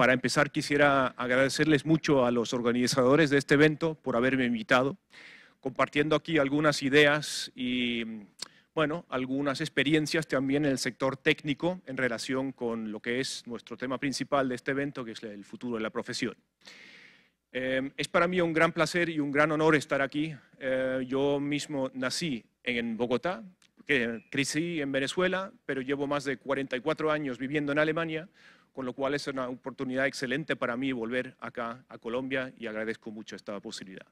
Para empezar, quisiera agradecerles mucho a los organizadores de este evento por haberme invitado, compartiendo aquí algunas ideas y, bueno, algunas experiencias también en el sector técnico en relación con lo que es nuestro tema principal de este evento, que es el futuro de la profesión. Es para mí un gran placer y un gran honor estar aquí. Yo mismo nací en Bogotá, crecí en Venezuela, pero llevo más de 44 años viviendo en Alemania, con lo cual es una oportunidad excelente para mí volver acá a Colombia y agradezco mucho esta posibilidad.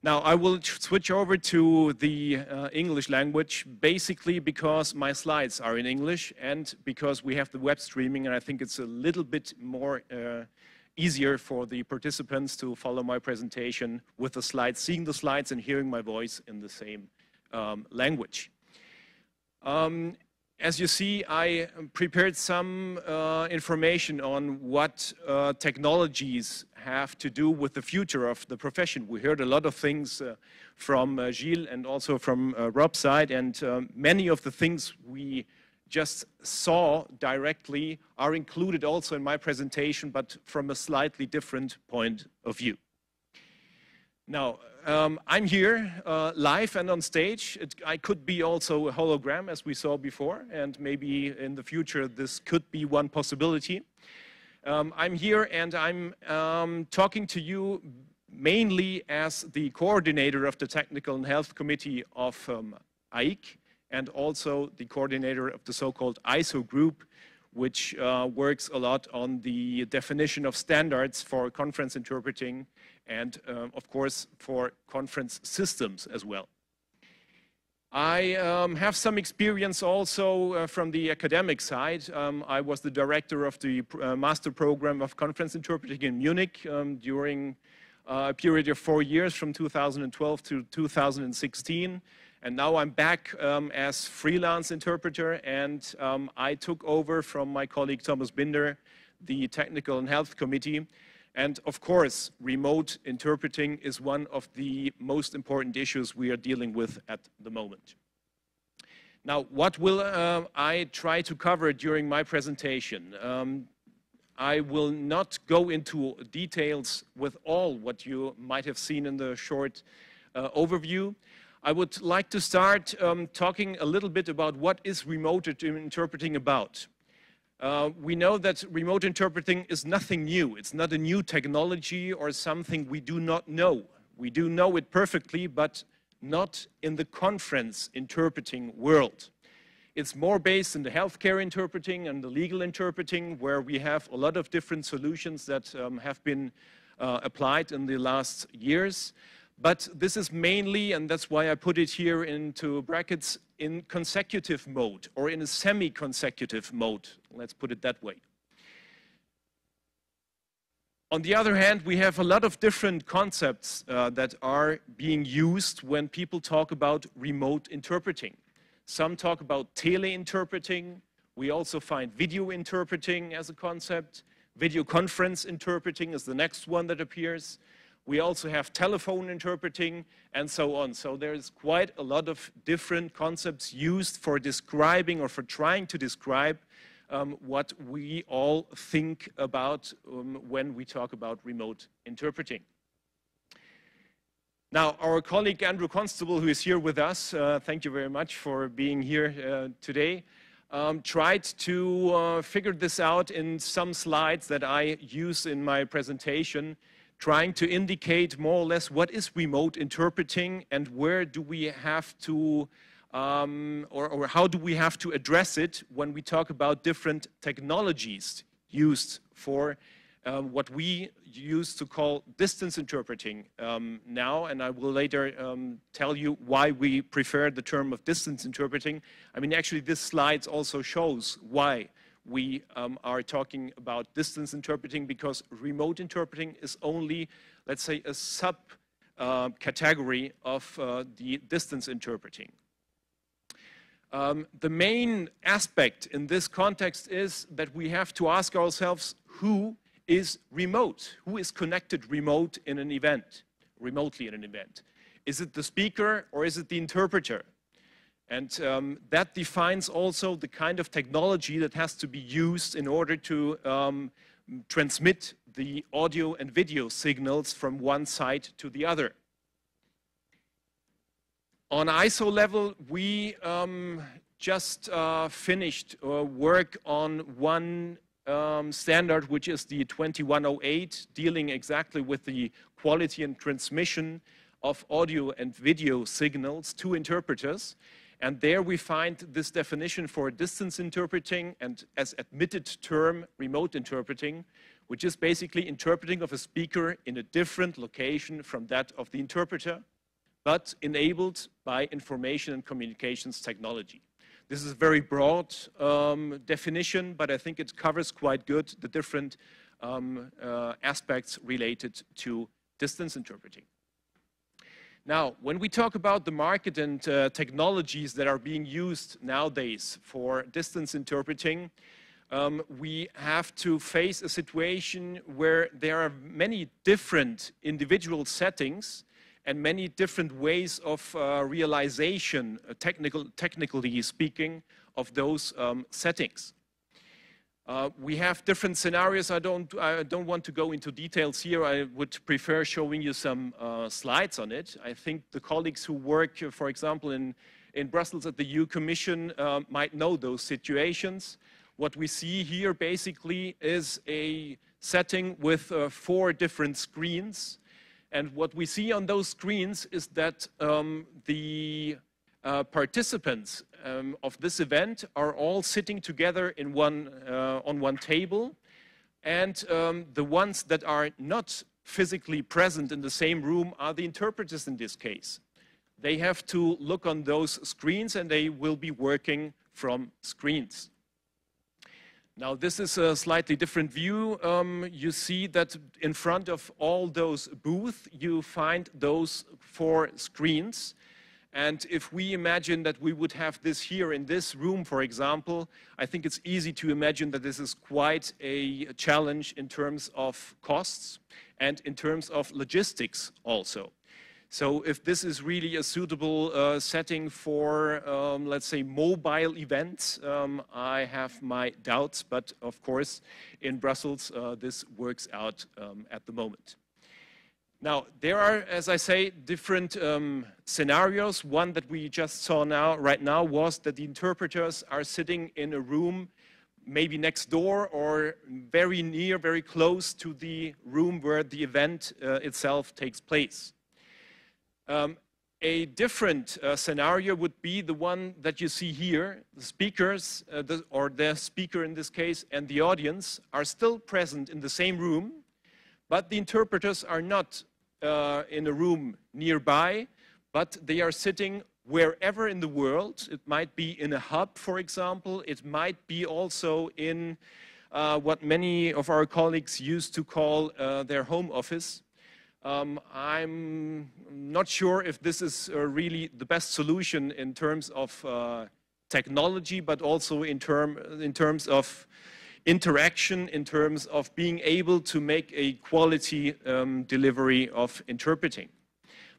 Now, I will switch over to the English language, basically because my slides are in English and because we have the web streaming, and I think it's a little bit more easier for the participants to follow my presentation with the slides, seeing the slides and hearing my voice in the same language. As you see, I prepared some information on what technologies have to do with the future of the profession. We heard a lot of things from Gilles and also from Rob's side, and many of the things we just saw directly are included also in my presentation, but from a slightly different point of view. Now, I'm here live and on stage. I could be also a hologram, as we saw before, and maybe in the future this could be one possibility. I'm here and I'm talking to you mainly as the coordinator of the Technical and Health Committee of AIIC, and also the coordinator of the so-called ISO group, which works a lot on the definition of standards for conference interpreting and, of course, for conference systems as well. I have some experience also from the academic side. I was the director of the master program of conference interpreting in Munich during a period of 4 years from 2012 to 2016. And now I'm back as freelance interpreter, and I took over from my colleague Thomas Binder the Technical and Health Committee. And of course, remote interpreting is one of the most important issues we are dealing with at the moment. Now, what will I try to cover during my presentation? I will not go into details with all what you might have seen in the short overview. I would like to start talking a little bit about what is remote interpreting about. We know that remote interpreting is nothing new. It's not a new technology or something we do not know. We do know it perfectly, but not in the conference interpreting world. It's more based in the healthcare interpreting and the legal interpreting, where we have a lot of different solutions that have been applied in the last years. But this is mainly, and that's why I put it here into brackets, in consecutive mode or in a semi-consecutive mode. Let's put it that way. On the other hand, we have a lot of different concepts that are being used when people talk about remote interpreting. Some talk about tele-interpreting. We also find video interpreting as a concept. Video conference interpreting is the next one that appears. We also have telephone interpreting and so on. So there's quite a lot of different concepts used for describing or for trying to describe what we all think about when we talk about remote interpreting. Now, our colleague Andrew Constable, who is here with us, thank you very much for being here today, tried to figure this out in some slides that I use in my presentation, trying to indicate more or less what is remote interpreting and where do we have to, or how do we have to address it when we talk about different technologies used for what we used to call distance interpreting now, and I will later tell you why we prefer the term of distance interpreting. I mean, actually this slide also shows why we are talking about distance interpreting, because remote interpreting is only, let's say, a sub-category of the distance interpreting. The main aspect in this context is that we have to ask ourselves who is remote, who is connected remote in an event, remotely in an event. Is it the speaker or is it the interpreter? And that defines also the kind of technology that has to be used in order to transmit the audio and video signals from one side to the other. On ISO level, we just finished work on one standard, which is the 2108, dealing exactly with the quality and transmission of audio and video signals to interpreters. And there we find this definition for distance interpreting and as admitted term remote interpreting, which is basically interpreting of a speaker in a different location from that of the interpreter, but enabled by information and communications technology. This is a very broad definition, but I think it covers quite good the different aspects related to distance interpreting. Now, when we talk about the market and technologies that are being used nowadays for distance interpreting, we have to face a situation where there are many different individual settings and many different ways of realization, technically speaking, of those settings. We have different scenarios. I don't want to go into details here. I would prefer showing you some slides on it. I think the colleagues who work, for example, in Brussels at the EU Commission might know those situations. What we see here basically is a setting with 4 different screens. And what we see on those screens is that the participants of this event are all sitting together in on one table, and the ones that are not physically present in the same room are the interpreters in this case. They have to look on those screens and they will be working from screens. Now this is a slightly different view. You see that in front of all those booths you find those 4 screens. And if we imagine that we would have this here in this room, for example, I think it's easy to imagine that this is quite a challenge in terms of costs and in terms of logistics also. So if this is really a suitable setting for, let's say, mobile events, I have my doubts, but of course in Brussels this works out at the moment. Now, there are, as I say, different scenarios. One that we just saw right now was that the interpreters are sitting in a room maybe next door or very near, very close to the room where the event itself takes place. A different scenario would be the one that you see here. The speakers, or the speaker in this case, and the audience are still present in the same room, but the interpreters are not in a room nearby, but they are sitting wherever in the world. It might be in a hub, for example. It might be also in what many of our colleagues used to call their home office. I'm not sure if this is really the best solution in terms of technology, but also in terms of interaction, in terms of being able to make a quality delivery of interpreting.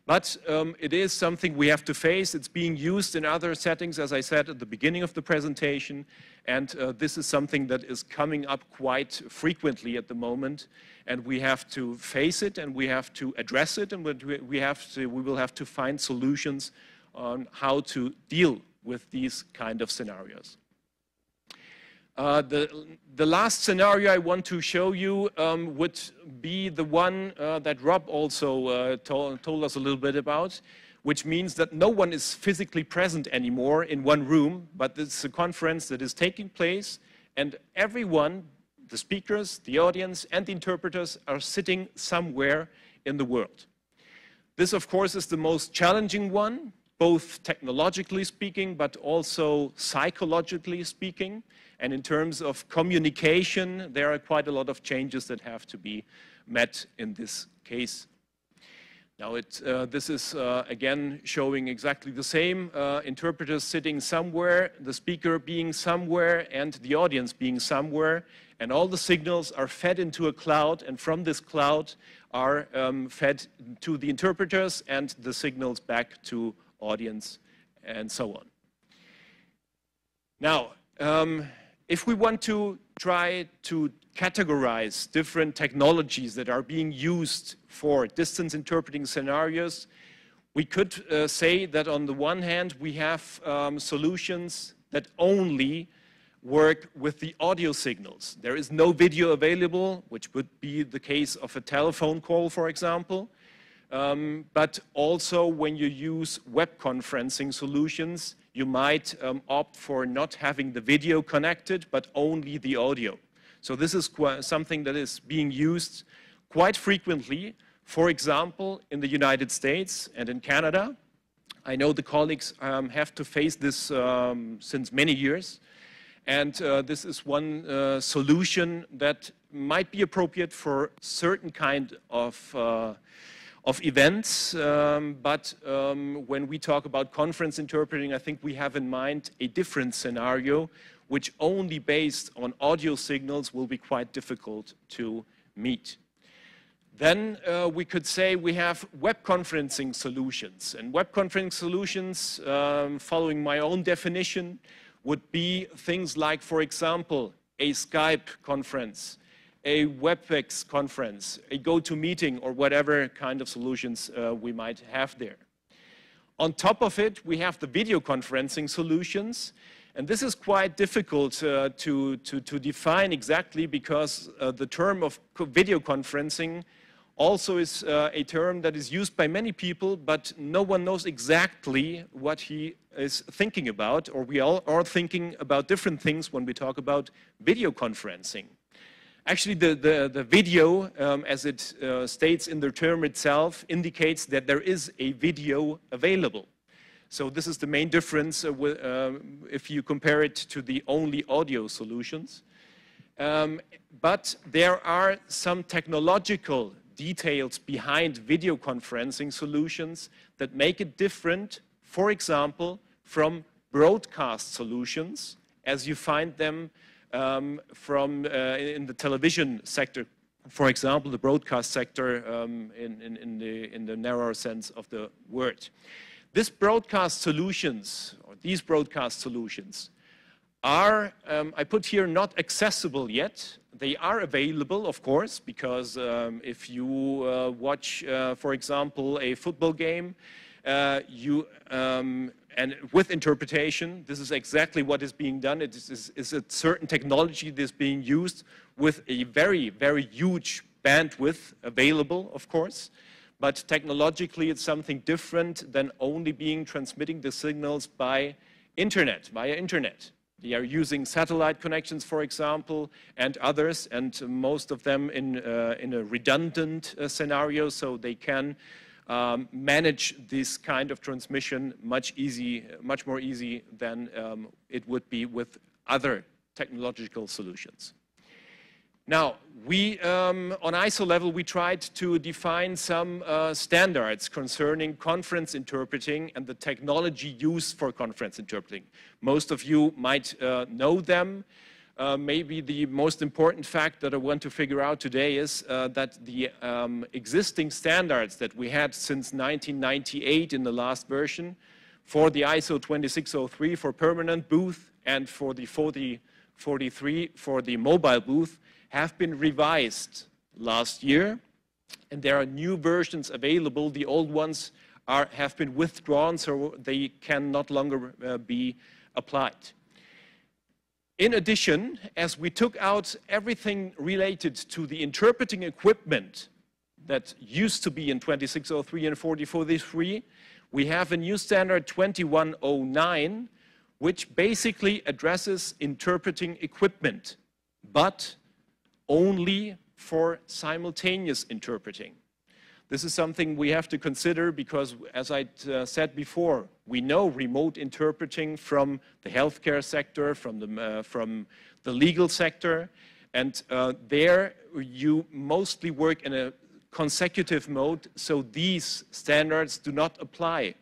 But it is something we have to face. It's being used in other settings, as I said at the beginning of the presentation, and this is something that is coming up quite frequently at the moment, and we have to face it and we have to address it, and we will have to find solutions on how to deal with these kind of scenarios. The last scenario I want to show you would be the one that Rob also told us a little bit about, which means that no one is physically present anymore in one room, but it's a conference that is taking place, and everyone, the speakers, the audience, and the interpreters are sitting somewhere in the world. This, of course, is the most challenging one, both technologically speaking, but also psychologically speaking. And in terms of communication, there are quite a lot of changes that have to be met in this case. Now, this is, again, showing exactly the same. Interpreters sitting somewhere, the speaker being somewhere, and the audience being somewhere. And all the signals are fed into a cloud, and from this cloud are fed to the interpreters and the signals back to audience, and so on. Now, if we want to try to categorize different technologies that are being used for distance interpreting scenarios, we could say that on the one hand, we have solutions that only work with the audio signals. There is no video available, which would be the case of a telephone call, for example. But also when you use web conferencing solutions, you might opt for not having the video connected, but only the audio. So this is something that is being used quite frequently, for example, in the United States and in Canada. I know the colleagues have to face this since many years. And this is one solution that might be appropriate for certain kind of events, but when we talk about conference interpreting, I think we have in mind a different scenario, which only based on audio signals will be quite difficult to meet. Then we could say we have web conferencing solutions. And web conferencing solutions, following my own definition, would be things like, for example, a Skype conference, a WebEx conference, a GoToMeeting, or whatever kind of solutions we might have there. On top of it, we have the video conferencing solutions. And this is quite difficult to define exactly, because the term of video conferencing also is a term that is used by many people, but no one knows exactly what he is thinking about, or we all are thinking about different things when we talk about video conferencing. Actually, the video, as it states in the term itself, indicates that there is a video available. So this is the main difference if you compare it to the only audio solutions. But there are some technological details behind video conferencing solutions that make it different, for example, from broadcast solutions, as you find them in the television sector, for example, the broadcast sector in the narrower sense of the word. These broadcast solutions are, I put here, not accessible yet. They are available, of course, because if you watch, for example, a football game, and with interpretation, this is exactly what is being done. It is a certain technology that is being used with a very, very huge bandwidth available, of course. But technologically, it's something different than only transmitting the signals by internet, via internet. They are using satellite connections, for example, and others, and most of them in a redundant scenario, so they can manage this kind of transmission much more easy than it would be with other technological solutions. Now, on ISO level, we tried to define some standards concerning conference interpreting and the technology used for conference interpreting. Most of you might know them. Maybe the most important fact that I want to figure out today is that the existing standards that we had since 1998 in the last version for the ISO 2603 for permanent booth and for the 4043 for the mobile booth have been revised last year, and there are new versions available. The old ones have been withdrawn, so they can no longer be applied. In addition, as we took out everything related to the interpreting equipment that used to be in 2603 and 4043, we have a new standard 2109, which basically addresses interpreting equipment, but only for simultaneous interpreting. This is something we have to consider because, as I said before, we know remote interpreting from the healthcare sector, from the legal sector, and there you mostly work in a consecutive mode, so these standards do not apply.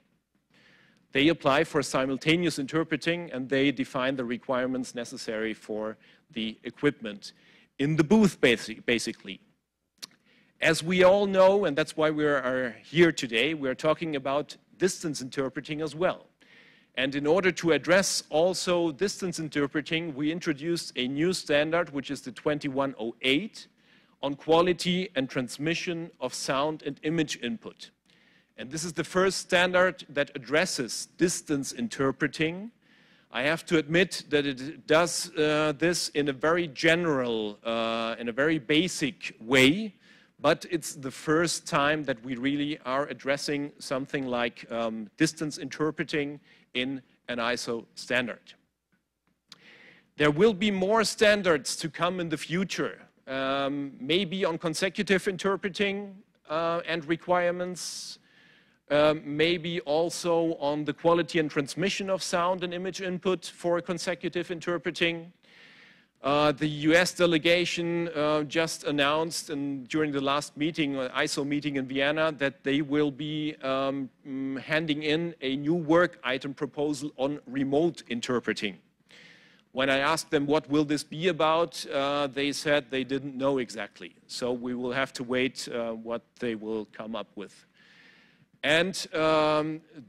They apply for simultaneous interpreting, and they define the requirements necessary for the equipment in the booth, basically. As we all know, and that's why we are here today, we are talking about distance interpreting as well. And in order to address also distance interpreting, we introduced a new standard, which is the 2108, on quality and transmission of sound and image input. And this is the first standard that addresses distance interpreting. I have to admit that it does this in a very general, in a very basic way, but it's the first time that we really are addressing something like distance interpreting in an ISO standard. There will be more standards to come in the future, maybe on consecutive interpreting and requirements, maybe also on the quality and transmission of sound and image input for consecutive interpreting. The US delegation just announced during the last meeting, ISO meeting in Vienna, that they will be handing in a new work item proposal on remote interpreting. When I asked them what will this be about, they said they didn't know exactly. So we will have to wait what they will come up with. And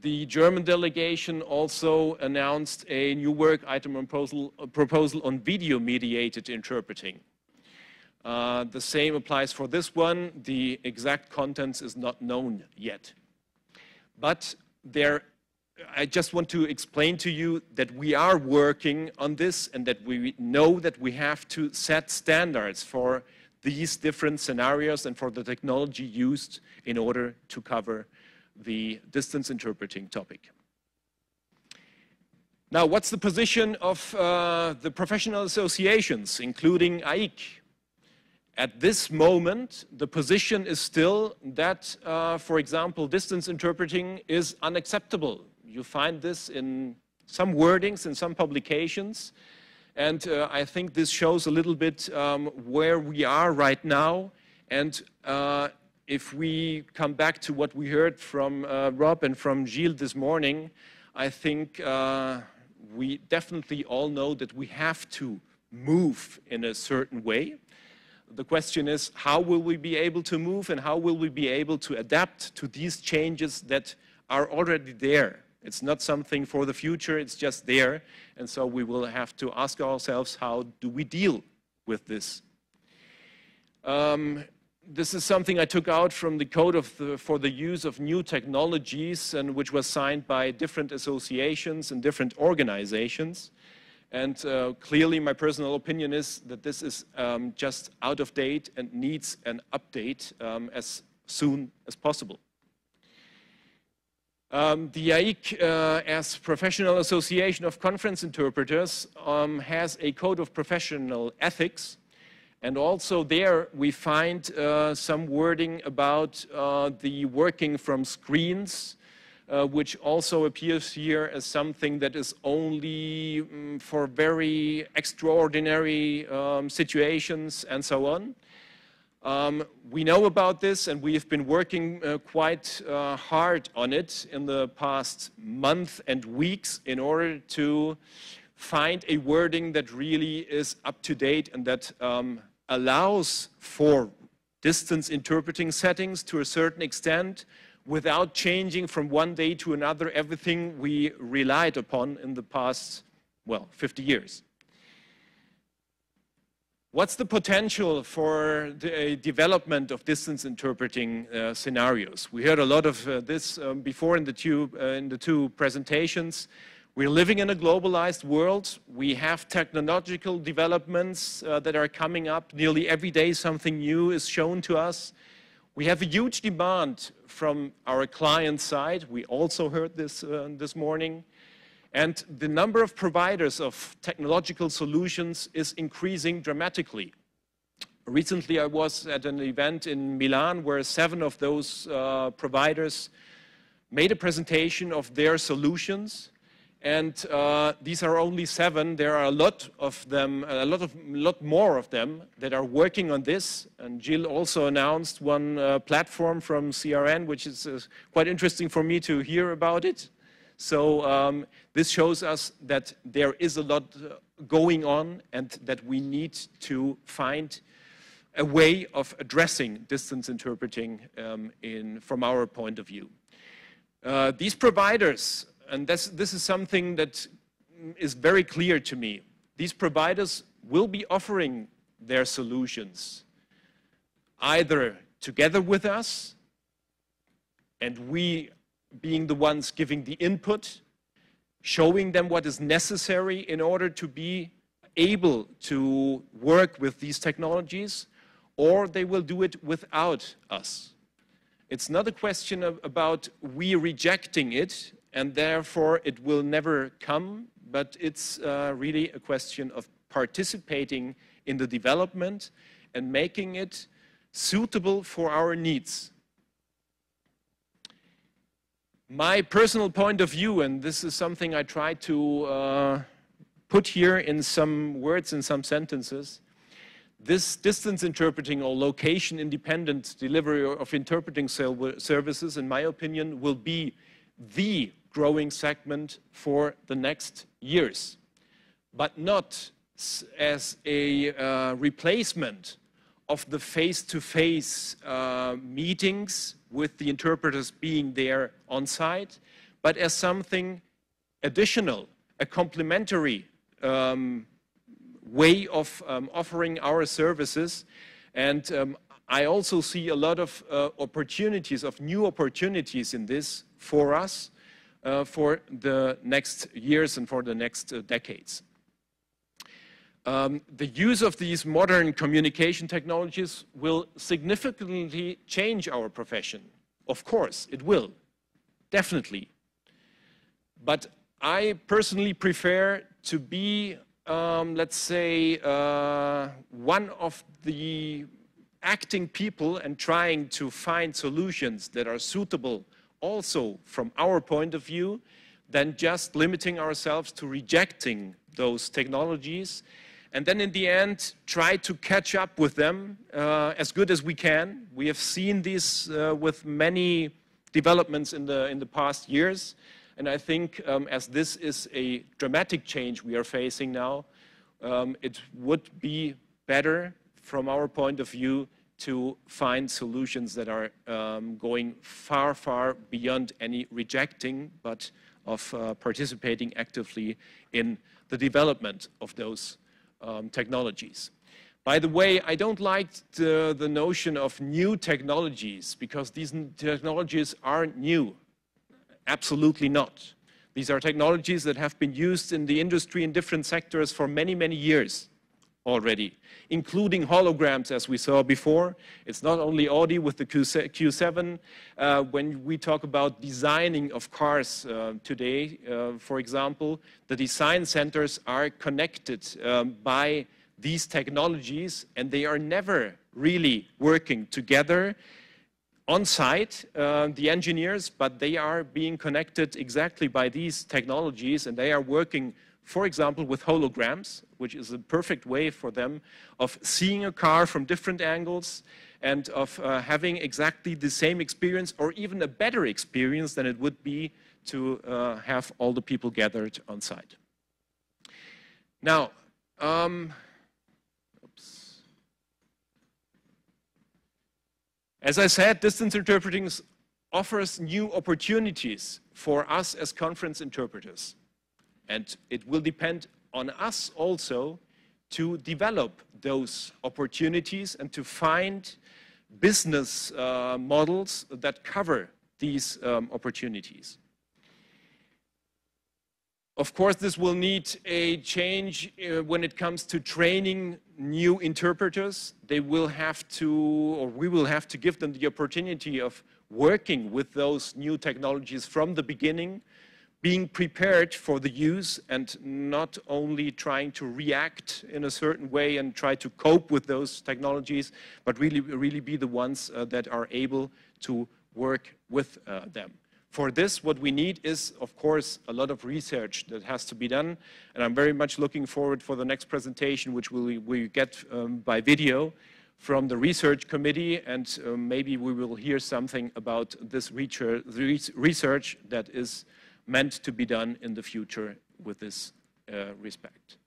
the German delegation also announced a new work item proposal on video-mediated interpreting. The same applies for this one. The exact contents is not known yet. But I just want to explain to you that we are working on this and that we know that we have to set standards for these different scenarios and for the technology used in order to cover the distance interpreting topic. Now, what's the position of the professional associations, including AIIC? At this moment, the position is still that, for example, distance interpreting is unacceptable. You find this in some wordings, in some publications, and I think this shows a little bit where we are right now. And if we come back to what we heard from Rob and from Gilles this morning, I think we definitely all know that we have to move in a certain way. The question is, how will we be able to move and how will we be able to adapt to these changes that are already there? It's not something for the future, it's just there. And so we will have to ask ourselves, how do we deal with this? This is something I took out from the Code for the Use of New Technologies, and which was signed by different associations and different organizations. And clearly my personal opinion is that this is just out of date and needs an update as soon as possible. The AIIC, as Professional Association of Conference Interpreters, has a code of professional ethics. And also there we find some wording about the working from screens, which also appears here as something that is only for very extraordinary situations and so on. We know about this and we have been working quite hard on it in the past month and weeks in order to find a wording that really is up to date and that allows for distance interpreting settings to a certain extent without changing from one day to another everything we relied upon in the past, well, 50 years. What's the potential for the development of distance interpreting scenarios? We heard a lot of this before in the two presentations. We're living in a globalized world. We have technological developments that are coming up. Nearly every day something new is shown to us. We have a huge demand from our client side. We also heard this this morning. And the number of providers of technological solutions is increasing dramatically. Recently I was at an event in Milan where 7 of those providers made a presentation of their solutions. And these are only 7. There are a lot of them, a lot more of them that are working on this. And Gilles also announced one platform from CRN, which is quite interesting for me to hear about it. So this shows us that there is a lot going on and that we need to find a way of addressing distance interpreting from our point of view. These providers and this is something that is very clear to me. These providers will be offering their solutions either together with us, and we being the ones giving the input, showing them what is necessary in order to be able to work with these technologies, or they will do it without us. It's not a question about we rejecting it and therefore it will never come, but it's really a question of participating in the development and making it suitable for our needs. My personal point of view, and this is something I try to put here in some words, in some sentences, this distance interpreting or location-independent delivery of interpreting services, in my opinion, will be the growing segment for the next years, but not as a replacement of the face-to-face meetings with the interpreters being there on site, but as something additional, a complementary way of offering our services. And I also see a lot of opportunities, of new opportunities in this for us for the next years and for the next decades. The use of these modern communication technologies will significantly change our profession. Of course, it will, definitely. But I personally prefer to be, let's say, one of the acting people and trying to find solutions that are suitable also from our point of view, than just limiting ourselves to rejecting those technologies, and then in the end try to catch up with them as good as we can. We have seen this with many developments in the past years, and I think as this is a dramatic change we are facing now, it would be better from our point of view to find solutions that are going far, far beyond any rejecting, but of participating actively in the development of those technologies. By the way, I don't like the notion of new technologies, because these technologies aren't new. Absolutely not. These are technologies that have been used in the industry in different sectors for many, many years already, including holograms, as we saw before. It's not only Audi with the Q7. When we talk about designing of cars today, for example, the design centers are connected by these technologies, and they are never really working together on site, the engineers, but they are being connected exactly by these technologies, and they are working, for example, with holograms, which is a perfect way for them of seeing a car from different angles and of having exactly the same experience or even a better experience than it would be to have all the people gathered on site. Now, as I said, distance interpreting offers new opportunities for us as conference interpreters. And it will depend on us also to develop those opportunities and to find business models that cover these opportunities. Of course, this will need a change when it comes to training new interpreters. They will have to, or we will have to give them the opportunity of working with those new technologies from the beginning, being prepared for the use and not only trying to react in a certain way and try to cope with those technologies, but really be the ones that are able to work with them. For this, what we need is, of course, a lot of research that has to be done, and I'm very much looking forward for the next presentation, which we get by video from the research committee, and maybe we will hear something about this research that is meant to be done in the future with this respect.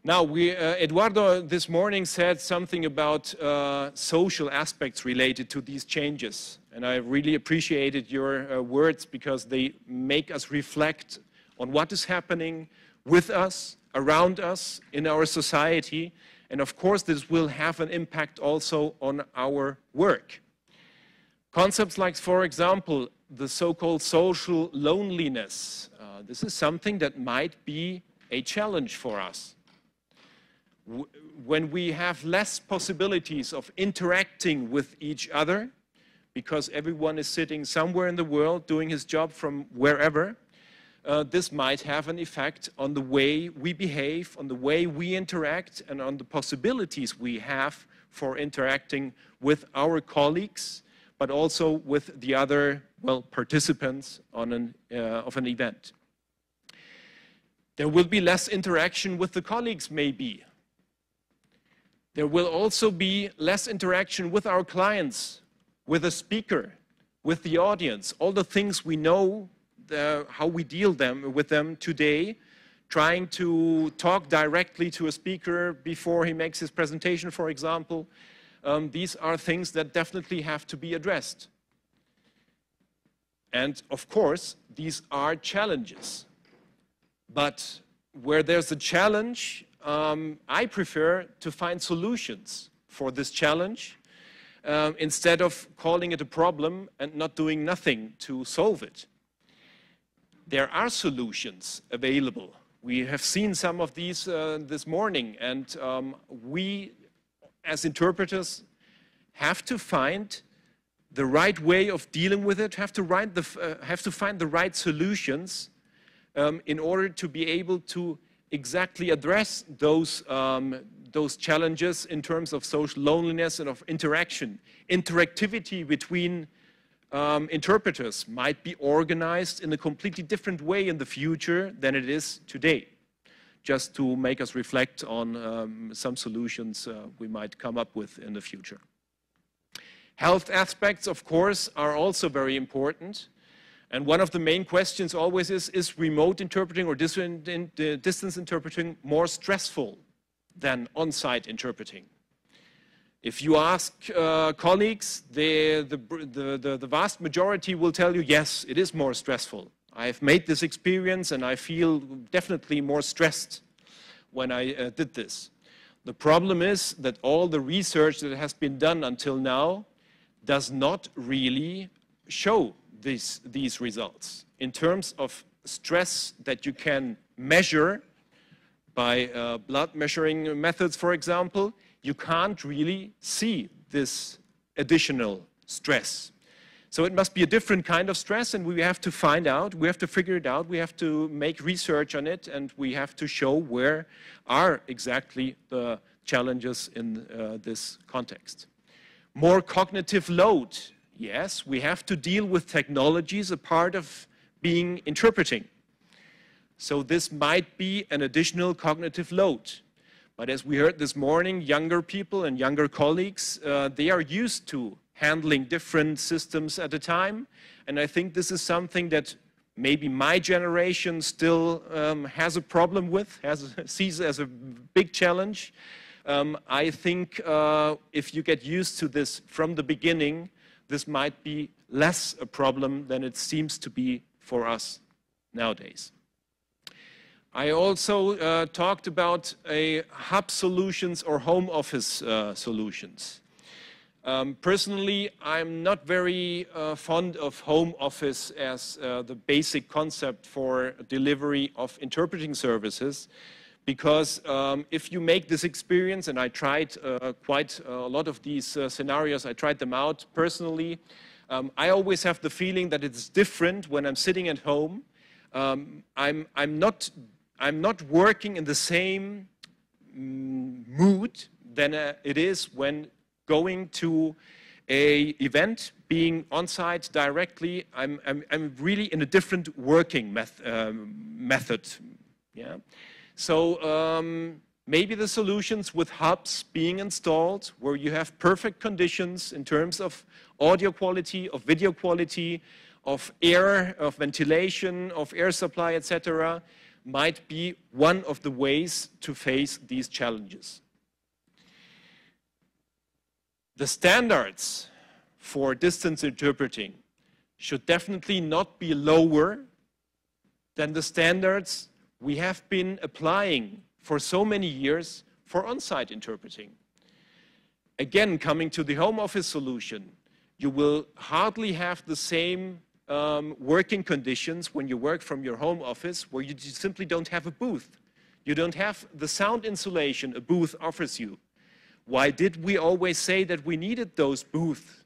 Now, Eduardo this morning said something about social aspects related to these changes. And I really appreciated your words, because they make us reflect on what is happening with us, around us, in our society. And of course, this will have an impact also on our work. Concepts like, for example, the so-called social loneliness. This is something that might be a challenge for us. When we have less possibilities of interacting with each other, because everyone is sitting somewhere in the world doing his job from wherever, this might have an effect on the way we behave, on the way we interact, and on the possibilities we have for interacting with our colleagues, but also with the other, well, participants on of an event. There will be less interaction with the colleagues, maybe. There will also be less interaction with our clients, with the speaker, with the audience. All the things we know, how we deal with them today, trying to talk directly to a speaker before he makes his presentation, for example. These are things that definitely have to be addressed. And of course, these are challenges. But where there's a challenge, I prefer to find solutions for this challenge instead of calling it a problem and not doing nothing to solve it. There are solutions available. We have seen some of these this morning, and we, as interpreters, have to find the right way of dealing with it, have to find the right solutions in order to be able to exactly address those challenges in terms of social loneliness and of interaction. Interactivity between interpreters might be organized in a completely different way in the future than it is today, just to make us reflect on some solutions we might come up with in the future. Health aspects, of course, are also very important. And one of the main questions always is remote interpreting or distance interpreting more stressful than on-site interpreting? If you ask colleagues, the vast majority will tell you, yes, it is more stressful. I've made this experience and I feel definitely more stressed when I did this. The problem is that all the research that has been done until now does not really show these results. In terms of stress that you can measure by blood measuring methods, for example, you can't really see this additional stress. So it must be a different kind of stress, and we have to find out, we have to figure it out, we have to make research on it, and we have to show where are exactly the challenges in this context. More cognitive load. Yes, we have to deal with technologies, a part of being interpreting. So this might be an additional cognitive load. But as we heard this morning, younger people and younger colleagues, they are used to handling different systems at a time. And I think this is something that maybe my generation still has a problem with, sees as a big challenge. I think if you get used to this from the beginning, this might be less a problem than it seems to be for us nowadays. I also talked about hub solutions or home office solutions. Personally, I'm not very fond of home office as the basic concept for delivery of interpreting services, because if you make this experience, and I tried quite a lot of these scenarios, I tried them out personally, I always have the feeling that it's different when I'm sitting at home. I'm not working in the same mood than it is when going to an event, being on site directly. I'm really in a different working method. Yeah. So maybe the solutions with hubs being installed where you have perfect conditions in terms of audio quality, of video quality, of air, of ventilation, of air supply, etc., might be one of the ways to face these challenges. The standards for distance interpreting should definitely not be lower than the standards we have been applying for so many years for on-site interpreting. Again, coming to the home office solution, you will hardly have the same working conditions when you work from your home office, where you simply don't have a booth. You don't have the sound insulation a booth offers you. Why did we always say that we needed those booths?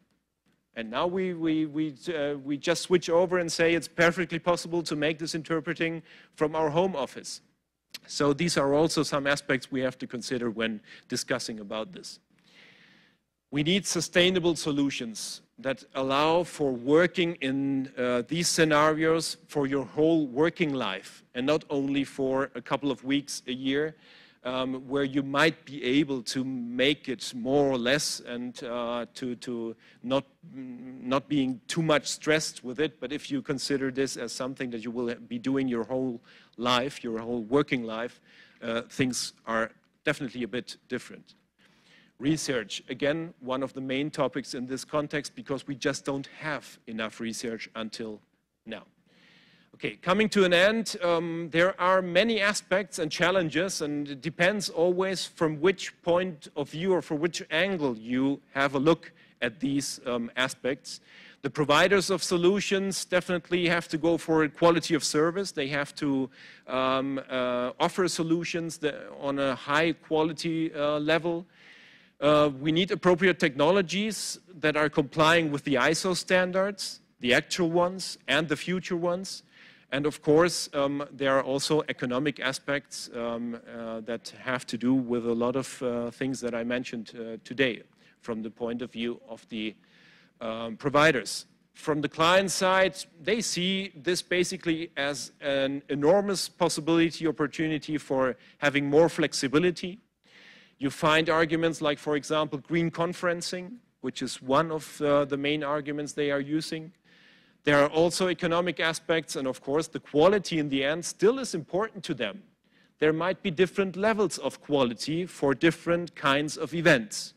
And now we just switch over and say it's perfectly possible to make this interpreting from our home office. So these are also some aspects we have to consider when discussing about this. We need sustainable solutions that allow for working in these scenarios for your whole working life, and not only for a couple of weeks a year, where you might be able to make it more or less and to not being too much stressed with it. But if you consider this as something that you will be doing your whole life, your whole working life, things are definitely a bit different. Research, again, one of the main topics in this context, because we just don't have enough research until now. Okay, coming to an end, there are many aspects and challenges, and it depends always from which point of view or from which angle you have a look at these aspects. The providers of solutions definitely have to go for quality of service. They have to offer solutions on a high quality level. We need appropriate technologies that are complying with the ISO standards, the actual ones and the future ones. And of course, there are also economic aspects that have to do with a lot of things that I mentioned today from the point of view of the providers. From the client side, they see this basically as an enormous possibility, opportunity for having more flexibility. You find arguments like, for example, green conferencing, which is one of the main arguments they are using. There are also economic aspects, and of course, the quality in the end still is important to them. There might be different levels of quality for different kinds of events.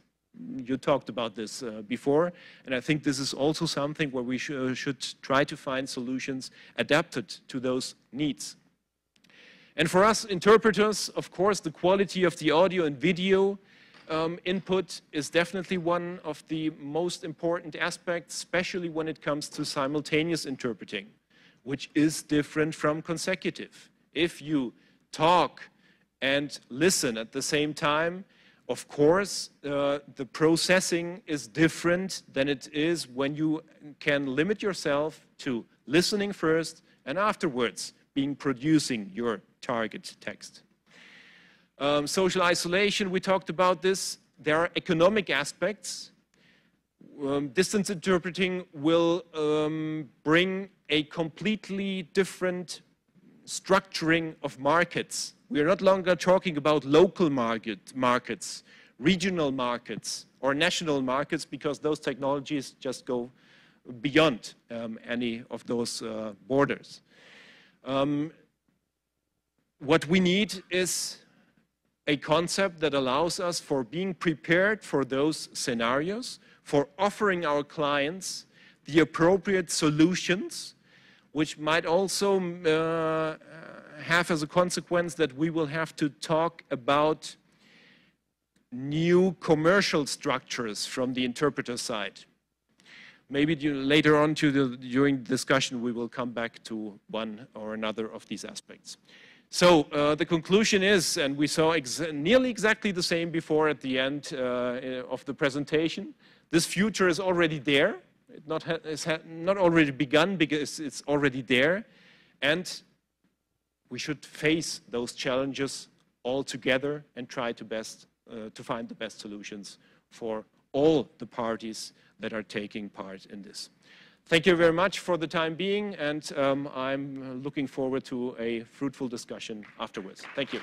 You talked about this before, and I think this is also something where we should try to find solutions adapted to those needs. And for us interpreters, of course, the quality of the audio and video input is definitely one of the most important aspects, especially when it comes to simultaneous interpreting, which is different from consecutive. If you talk and listen at the same time, of course, the processing is different than it is when you can limit yourself to listening first and afterwards producing your target text. Social isolation, we talked about this. There are economic aspects. Distance interpreting will bring a completely different structuring of markets. We are not longer talking about local markets, regional markets, or national markets, because those technologies just go beyond any of those borders. What we need is a concept that allows us for being prepared for those scenarios, for offering our clients the appropriate solutions, which might also have as a consequence that we will have to talk about new commercial structures from the interpreter side. Maybe later on during the discussion we will come back to one or another of these aspects. So the conclusion is, and we saw nearly exactly the same before at the end of the presentation, this future is already there. It's not already begun, because it's already there. And we should face those challenges all together and try to find the best solutions for all the parties that are taking part in this. Thank you very much for the time being, and I'm looking forward to a fruitful discussion afterwards. Thank you.